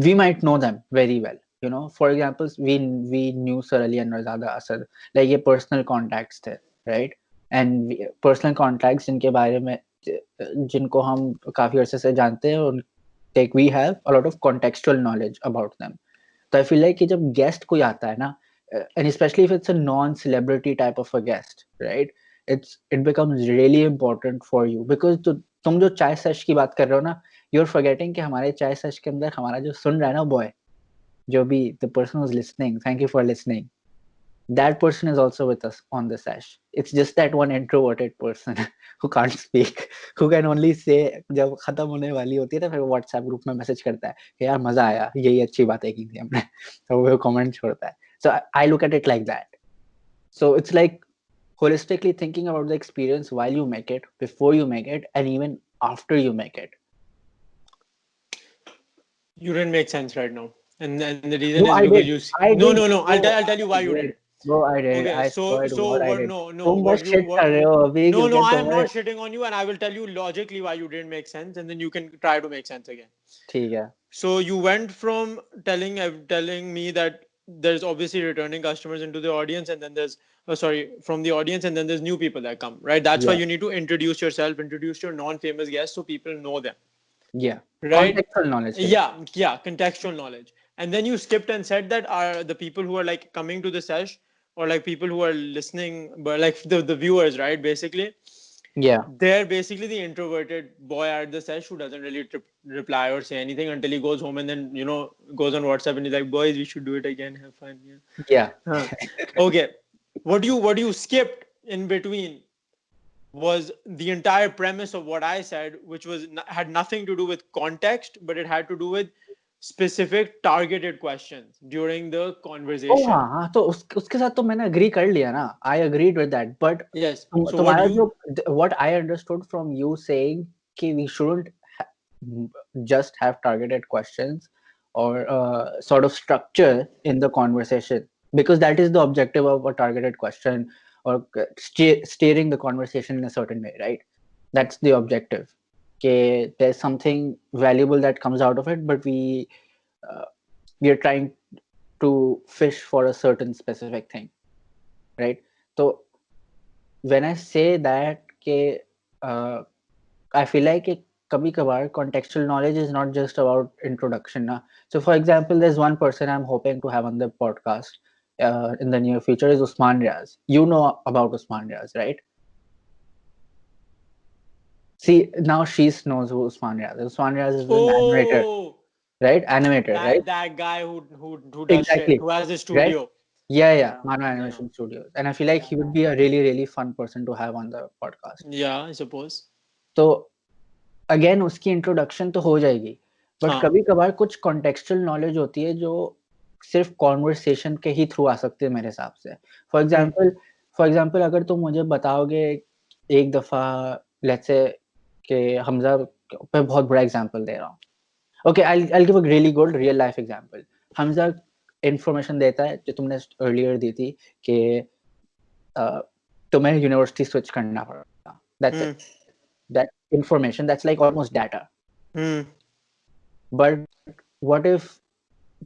we might know them very well. For example, we knew Sir Ali and Razada Asad, like ये personal contacts थे, right? And personal contacts जिनके बारे में, जिनको हम काफी अरसे से जानते हैं, और like we have a lot of contextual knowledge about them. तो I feel like कि जब guest कोई आता है ना, and especially if it's a non-celebrity type of a guest, right? It becomes really important for you, because तुम जो चाय सेश की बात कर रहे हो ना, यू आर फॉरगेटिंग कि हमारे चाय सेश के अंदर हमारा जो सुन रहा है ना बॉय, जो भी the person who is listening, thank you for listening, that person is also with us on the sesh. It's just that one introverted person who can't speak, who can only say जब खत्म होने वाली होती है ना फिर WhatsApp group में message करता है कि यार मजा आया, यही अच्छी बातें की थी हमने, तो वो कमेंट छोड़ता है. So I look at it like that. So it's like holistically thinking about the experience while you make it, before you make it, and even after you make it. You didn't make sense right now, and the reason No, is I because did. you. I No, did. no, no. No, I'll tell you why I you did. didn't. No, I did. Okay, I so swear to God, I what? did. No, तुम बस shit कर रहे हो अभी no, क्योंकि I am तुम्हें not shitting on you, and I will tell you logically why you didn't make sense, and then you can try to make sense again. ठीक है. So you went from telling me that there's obviously returning customers into the audience, and then there's from the audience, and then there's new people that come, right? That's why Yeah. you need to introduce yourself, introduce your non-famous guests, so people know them. Yeah. Right? Contextual knowledge. Yeah, contextual knowledge. And then you skipped and said that are the people who are like coming to the sesh, or like people who are listening, but like the viewers, right? Basically, Yeah. they're basically the introverted boy at the sesh who doesn't really reply or say anything until he goes home, and then goes on WhatsApp and he's like, "Boys, we should do it again. Have fun." Yeah. Okay. What you skipped in between was the entire premise of what I said, which had nothing to do with context, but it had to do with specific targeted questions during the conversation. हाँ, तो उसके साथ तो मैंने agree कर लिया ना. I agreed with that, but Yes. So तुम्हारा जो what I understood from you saying कि we shouldn't just have targeted questions or sort of structure in the conversation, because that is the objective of a targeted question, or steering the conversation in a certain way, right? That's the objective. Okay, there's something valuable that comes out of it, but we are trying to fish for a certain specific thing, right? So when I say that I feel like kabhi-kabhar contextual knowledge is not just about introduction na. So for example, there's one person I'm hoping to have on the podcast in the near future is Usman Riaz. You know about Usman Riaz, right? See, now she knows who Usman Riaz is. Usman Riaz is an animator, right? Animator, right? That guy who does shit, Exactly, who has a right? studio. Yeah, Mano Animation Studios. And I feel like he would be a really, really fun person to have on the podcast. Yeah, I suppose. तो again उसकी introduction तो हो जाएगी, but कभी कभार कुछ contextual knowledge होती है जो सिर्फ कॉन्वर्सेशन के ही थ्रू आ सकती है मेरे हिसाब से. फॉर एग्जांपल अगर तुम मुझे बताओगे एक दफा, लेट्स से कि हमजा पे बहुत बड़ा एग्जांपल दे रहा हूँ. Okay, I'll give a really good real life example. Hamza information देता है जो तुमने अर्लियर दी थी कि तुम्हें यूनिवर्सिटी स्विच करना पड़ेगा. That's it. That information, that's like almost data. But what if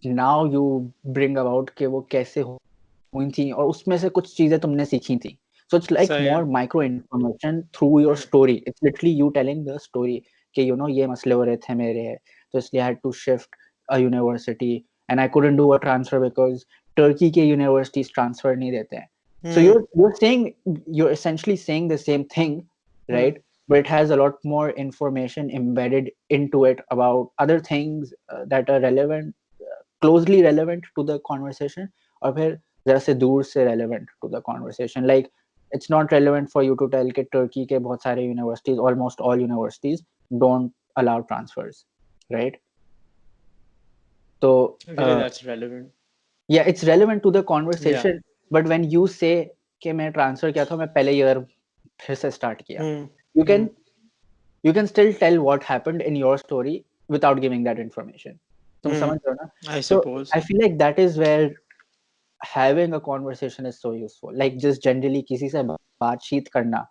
now you bring about कि वो कैसे हुई थी और उसमें से कुछ चीजें तुमने सीखी थी. So it's like more micro information through your story. It's literally you telling the story कि ये मसले हो रहे थे मेरे, तो इसलिए I had to shift a university and I couldn't do a transfer because Turkey के universities transfer नहीं देते हैं. So you're essentially saying the same thing, right? But it has a lot more information embedded into it about other things that are relevant, closely relevant to the conversation, or फिर जरा से दूर से relevant to the conversation. Like it's not relevant for you to tell कि Turkey के बहुत सारे universities, almost all universities, don't allow transfers, right? So I feel like that's relevant. Yeah, it's relevant to the conversation. Yeah. But when you say कि मैं transfer किया था, मैं पहले year फिर से start किया, you can still tell what happened in your story without giving that information. तुम समझ रहे हो ना? I suppose. So I feel like that is where having a conversation is so useful. Like just generally किसी से बातचीत करना.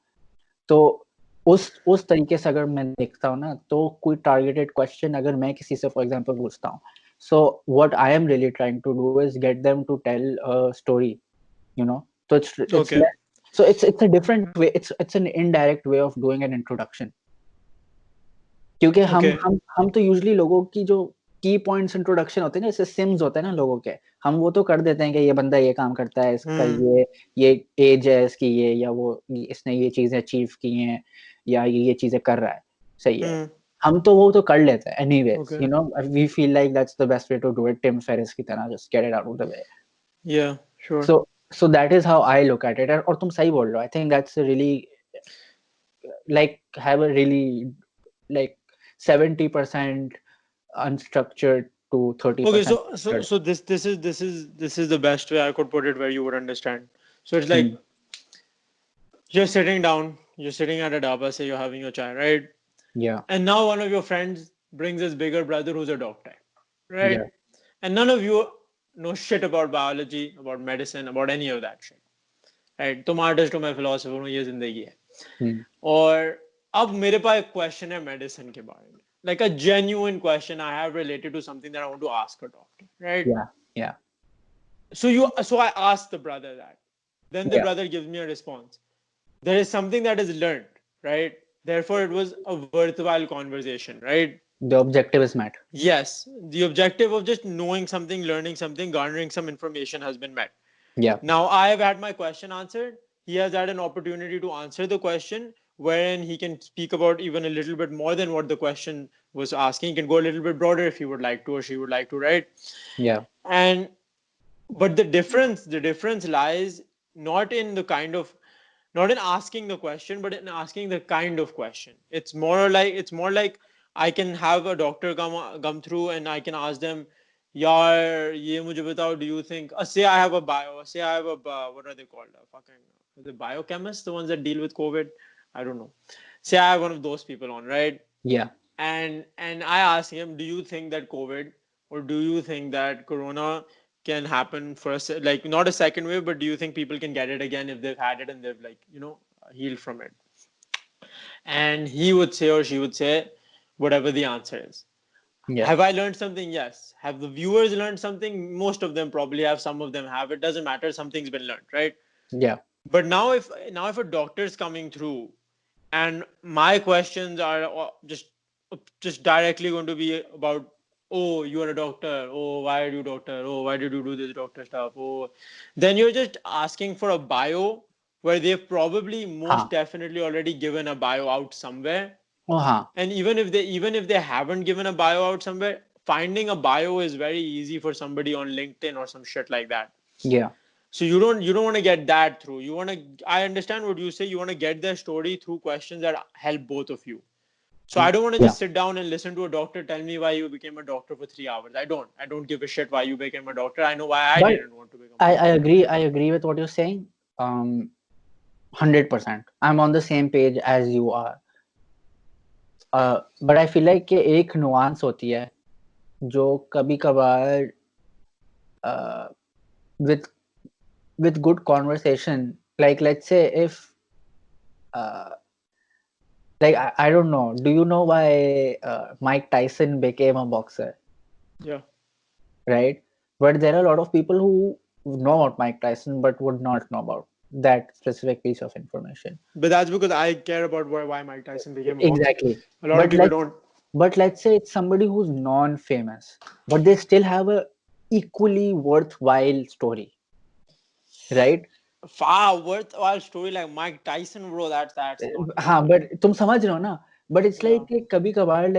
तो उस तरीके से अगर मैं देखता हूँ ना, तो कोई targeted question अगर मैं किसी से for example पूछता हूँ, so what I am really trying to do is get them to tell a story, So it's Okay. So it's a different way. It's an indirect way of doing an introduction. क्योंकि हम तो usually लोगों की जो की points introduction होते हैं ना, जैसे सिम्स होते हैं ना लोगों के, हम वो तो कर देते हैं कि ये बंदा ये काम करता है, इसका ये एज है इसकी, ये या वो इसने ये चीजें अचीव की हैं या ये चीजें कर रहा है. सही है, हम तो वो तो कर लेते हैं anyways, Okay. you know, we feel like that's the best way to do it, Tim Ferriss की तरह, just get it out of the way. Yeah, sure. So that is how I look at it. और तुम सही बोल रहे हो, I think that's a really like have a really like 70% unstructured to 30% Okay, so structured. this is the best way I could put it where you would understand. So it's like you're sitting down, you're sitting at a dhaba, say you're having your chai, right? Yeah, And now one of your friends brings his bigger brother who's a doctor, right? yeah, And none of you know shit about biology, about medicine, about any of that shit, right? तुम artist हो, मैं philosopher हूँ, ये जिंदगी है. और अब मेरे पास एक question है medicine के बारे में, like a genuine question I have related to something that I want to ask a doctor, right? yeah. So I asked the brother that. Then the Yeah. brother gives me a response. There is something that is learned, right? Therefore, it was a worthwhile conversation, right? The objective is met. Yes, the objective of just knowing something, learning something, garnering some information has been met. Yeah. Now, I have had my question answered. He has had an opportunity to answer the question, wherein he can speak about even a little bit more than what the question was asking. He can go a little bit broader if he would like to, or she would like to, right? Yeah. And but the difference lies not in the kind of, not in asking the question, but in asking the kind of question. It's more like I can have a doctor come through and I can ask them, yaar ye mujhe batao, do you think, say I have a bio, say I have a what are they called, the biochemists, the ones that deal with COVID, I don't know, say I have one of those people on, right? Yeah. And I ask him, do you think that COVID, or do you think that corona can happen for us, like not a second wave, but do you think people can get it again if they've had it and they've, like, healed from it? And he would say, or she would say, whatever the answer is. Yeah. Have I learned something? Yes. Have the viewers learned something? Most of them probably have. Some of them have. It doesn't matter. Something's been learned, right? Yeah. But now if a doctor is coming through and my questions are just directly going to be about, oh, you are a doctor, oh, why are you doctor, oh, why did you do this doctor stuff, oh, then you're just asking for a bio where they've probably most Haan. definitely already given a bio out somewhere. Oh, haan. And even if they haven't given a bio out somewhere, finding a bio is very easy for somebody on LinkedIn or some shit like that. Yeah. So you don't want to get that through. I understand what you say. You want to get their story through questions that help both of you. So I don't want to just sit down and listen to a doctor tell me why you became a doctor for 3 hours. I don't give a shit why you became a doctor. I know why I But didn't want to become a I doctor. agree with what you're saying. 100%. I'm on the same page as you are. But I feel like कि एक nuance होती है जो कभी कभार with good conversation, like let's say if like I don't know, do you know why Mike Tyson became a boxer? Yeah. Right? But there are a lot of people who know about Mike Tyson but would not know about that specific piece of information. But that's because I care about why Mike Tyson became a boxer. Exactly. A lot of people don't. But let's say it's somebody who's non-famous, but they still have a equally worthwhile story, right? Far worthwhile story like Mike Tyson, bro. That's not. हाँ, but तुम समझ रहे हो ना? But it's like Yeah. कभी कभार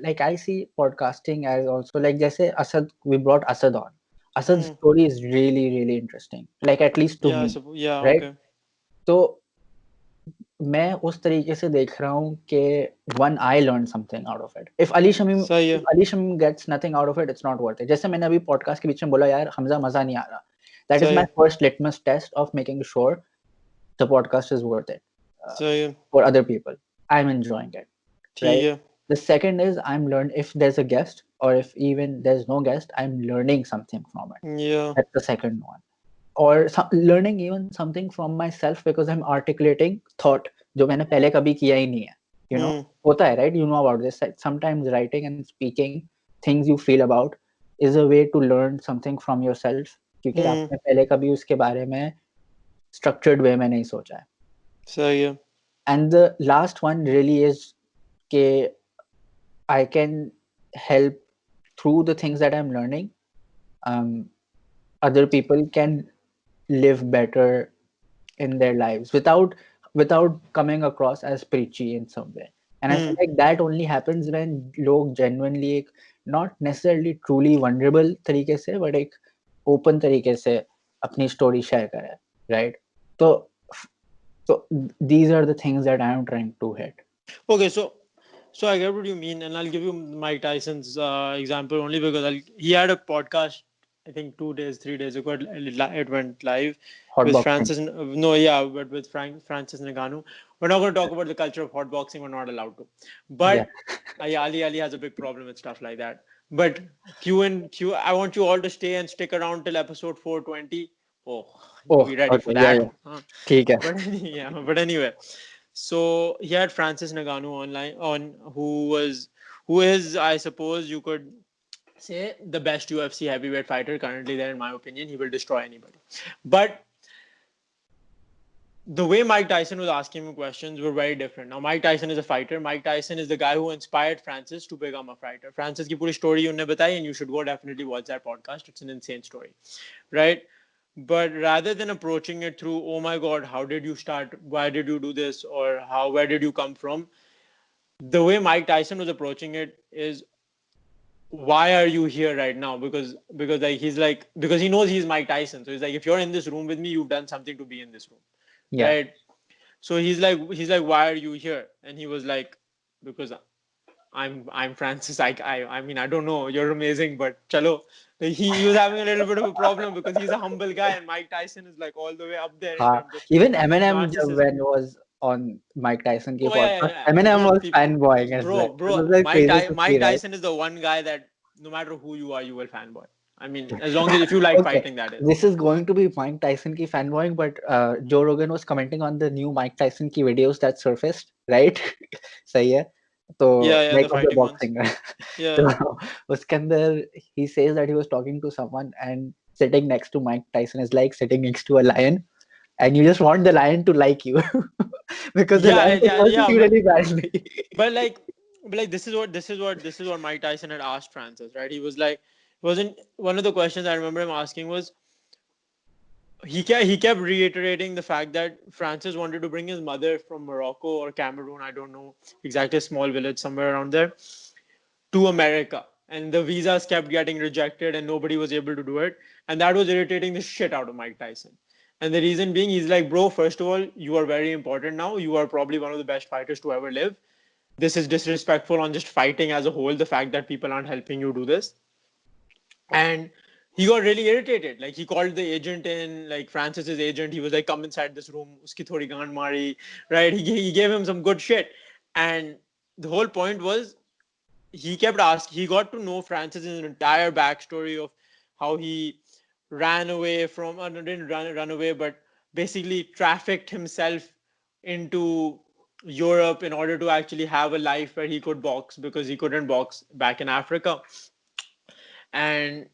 like I see podcasting as also like जैसे Asad, we brought Asad on. Asad's story is really really interesting. Like at least to me, Yeah. right? Okay. तो मैं उस तरीके से देख रहा हूँ कि one I learned something out of it. If Ali Shamim gets nothing out of it, it's not worth it. जैसे मैंने अभी podcast के बीच में बोला यार हमजा मजा नहीं आ रहा. That is my first litmus test of making sure the podcast is worth it for other people. I'm enjoying it, right? Yeah. The second is I'm learning if there's a guest or if even there's no guest, I'm learning something from it. Yeah. That's the second one. Or learning even something from myself because I'm articulating thought जो मैंने पहले कभी किया ही नहीं है. You know, होता है, right? You know about this. Sometimes writing and speaking things you feel about is a way to learn something from yourself क्योंकि आपने पहले कभी उसके बारे में structured way में नहीं सोचा है. So And the last one really is that I can help through the things that I'm learning. Other people can live better in their lives without coming across as preachy in some way. And I feel like that only happens when लोग genuinely एक not necessarily truly vulnerable तरीके से but एक open तरीके से अपनी story share करें, right? तो these are the things that I am trying to hit. Okay, so I get what you mean, and I'll give you Mike Tyson's example only because he had a podcast. I think 2 days, 3 days ago, it went live with Hotboxing. Francis. No, yeah, but with Francis Ngannou. We're not going to talk about the culture of hotboxing. We're not allowed to. Yeah. But Ali has a big problem with stuff like that. But Q, I want you all to stay and stick around till episode 420. Oh, Oh, be ready for okay. Yeah, that. yeah. Huh? ठीक है. But yeah, but anyway. So he had Francis Ngannou online who is, I suppose you could say, the best UFC heavyweight fighter currently there in my opinion. He will destroy anybody. But the way Mike Tyson was asking him questions were very different. Now Mike Tyson is a fighter. Mike Tyson is the guy who inspired Francis to become a fighter. Francis की पूरी story उन्होंने बताई, and you should go definitely watch that podcast. It's an insane story, right? But rather than approaching it through, oh my God, how did you start? Why did you do this? Or where did you come from? The way Mike Tyson was approaching it is, why are you here right now? Because because he knows he's Mike Tyson. So he's like, if you're in this room with me, you've done something to be in this room, Yeah. right? So he's like, why are you here? And he was like, because I'm Francis. I mean, I don't know. You're amazing, but chalo. He was having a little bit of a problem because he's a humble guy, and Mike Tyson is like all the way up there in हाँ. terms of Even Eminem narcissism. when was on Mike Tyson की Oh podcast, yeah. Eminem Dude, was fanboying as well. It bro. was like crazy to see, Mike right? Tyson is the one guy that no matter who you are, you will fanboy. I mean, as long as if you like Okay, fighting, that is. this is going to be Mike Tyson की fanboying, but Joe Rogan was commenting on the new Mike Tyson की videos that surfaced, right? सही है. तो Yeah, like the of the fighting ones. boxing. Yeah. तो उसके अंदर he says that he was talking to someone and sitting next to Mike Tyson is like sitting next to a lion, and you just want the lion to like you because the lion can hurt you really badly. But this is what Mike Tyson had asked Francis, right? He was like, wasn't one of the questions I remember him asking was, he kept reiterating the fact that Francis wanted to bring his mother from Morocco or Cameroon, I don't know exactly, a small village somewhere around there, to America. And the visas kept getting rejected and nobody was able to do it. And that was irritating the shit out of Mike Tyson. And the reason being, he's like, bro, first of all, you are very important now. You are probably one of the best fighters to ever live. This is disrespectful on just fighting as a whole, the fact that people aren't helping you do this. And he got really irritated. Like, he called the agent in, like Francis's agent. He was like, come inside this room. Uski thodi gaan mari. Right? He gave him some good shit. And the whole point was, he kept asking, he got to know Francis's entire backstory of how he ran away from, didn't run away, but basically trafficked himself into Europe in order to actually have a life where he could box because he couldn't box back in Africa. And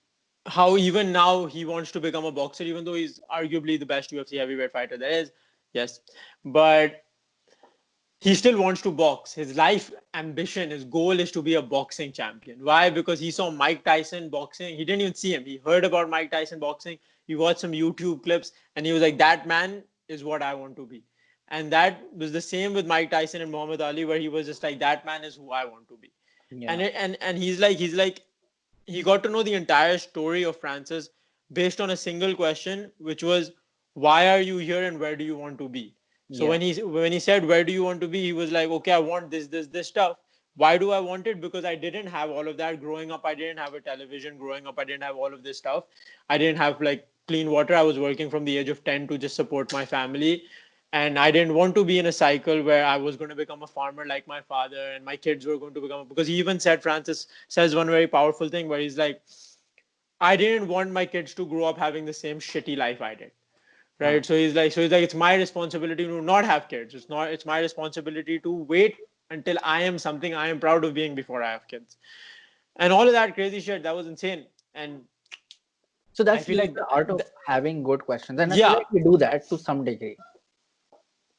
how even now he wants to become a boxer, even though he's arguably the best UFC heavyweight fighter there is. Yes. But he still wants to box. His life ambition, his goal is to be a boxing champion. Why? Because he saw Mike Tyson boxing. He didn't even see him. He heard about Mike Tyson boxing. He watched some YouTube clips and he was like, that man is what I want to be. And that was the same with Mike Tyson and Muhammad Ali, where he was just like, that man is who I want to be. Yeah. And he's like, he got to know the entire story of Francis based on a single question, which was, why are you here and where do you want to be? So when he said, where do you want to be, he was like, okay, I want this stuff. Why do I want it? Because I didn't have all of that growing up. I didn't have a television growing up. I didn't have all of this stuff. I didn't have like clean water. I was working from the age of 10 to just support my family. And I didn't want to be in a cycle where I was going to become a farmer like my father and my kids were going to become, because he even said, Francis says one very powerful thing where he's like, I didn't want my kids to grow up having the same shitty life I did. Right. So he's like, it's my responsibility to not have kids. It's my responsibility to wait until I am something I am proud of being before I have kids. And all of that crazy shit, that was insane. And so that's the art of having good questions. And I feel like we do that to some degree.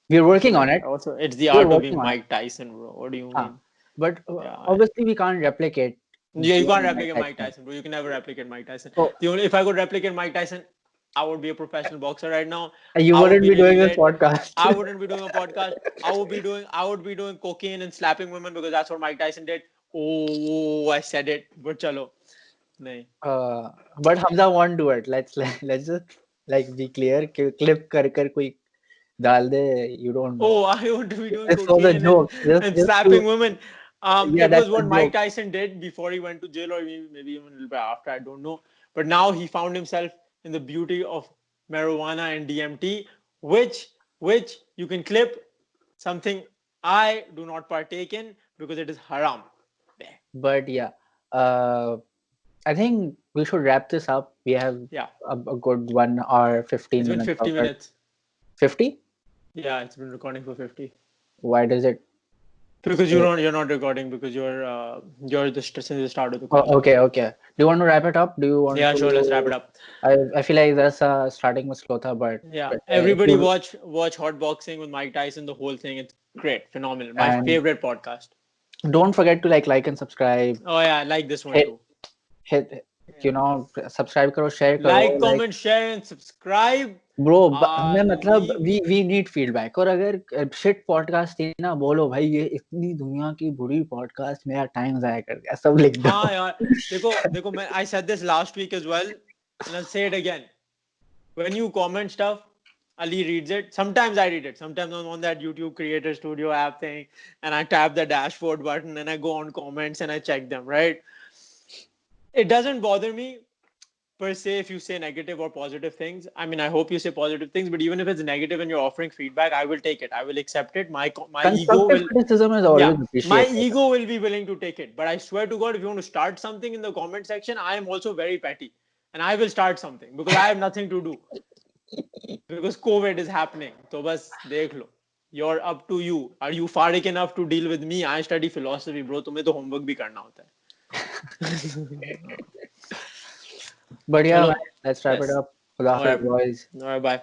We're working on it. Also, it's the art of being Mike Tyson, bro. What do you mean? But obviously, we can't replicate. Yeah, you can't replicate Mike Tyson, bro. You can never replicate Mike Tyson. If I could replicate Mike Tyson, I would be a professional boxer right now. You I would wouldn't be be really doing this lit. podcast. I wouldn't be doing a podcast. I would be doing cocaine and slapping women because that's what Mike Tyson did. Oh, I said it. But chalo. Nahi. But Hamza won't do it. Let's just like be clear. Clip कर कोई डाल दे. You don't know. Oh, I want to be doing This was a cocaine joke. and Just to slapping women. yeah, It that's was a what Mike joke. Tyson did before he went to jail, or maybe even a little bit after. I don't know. But now he found himself in the beauty of marijuana and DMT, which you can clip. Something I do not partake in because it is haram. But yeah, uh, I think we should wrap this up. We have Yeah, a good 1 hour, it's 15 been minutes of 50 it. minutes. 50? Yeah, it's been recording for 50. Why does it Because say? you're not recording because you're the since the start of the call. Oh, okay, okay. Do you want to wrap it up? Do you want Yeah, sure. Let's wrap it to? up. I feel like that's starting with slow tha, Yeah, but if everybody you watch Hotboxing with Mike Tyson. The whole thing, it's great, phenomenal. My and favorite podcast. don't forget to like and subscribe. Oh yeah, I like this one Hit too. hit Yeah. subscribe karo, share karo. Like, Like comment, share, and subscribe. Bro मैं मतलब Leave. We need feedback और अगर shit podcast थी ना बोलो भाई ये इतनी दुनिया की बुरी पॉडकास्ट मेरा टाइम जाया कर दिया सब लिख दो हाँ यार, देखो मैं I said this last week as well, and I'll say it again. When you comment stuff, Ali reads it. Sometimes I read it. Sometimes I'm on that YouTube Creator Studio app thing, and I tap the dashboard button and I go on comments and I check them. Right? It doesn't bother me per se if you say negative or positive things. I mean, I hope you say positive things, but even if it's negative and you're offering feedback, I will take it. I will accept it. My ego constructive will, criticism is yeah, always my appreciated ego will be willing to take it. But I swear to God, if you want to start something in the comment section, I am also very petty, and I will start something because I have nothing to do because COVID is happening. So bas dekh lo. You're up to you. Are you farik enough to deal with me? I study philosophy, bro. तुम्हें तो homework भी करना होता है. but yeah चलो, man, let's wrap it yes. up. Khuda All Hafiz, right. boys. All right. Bye.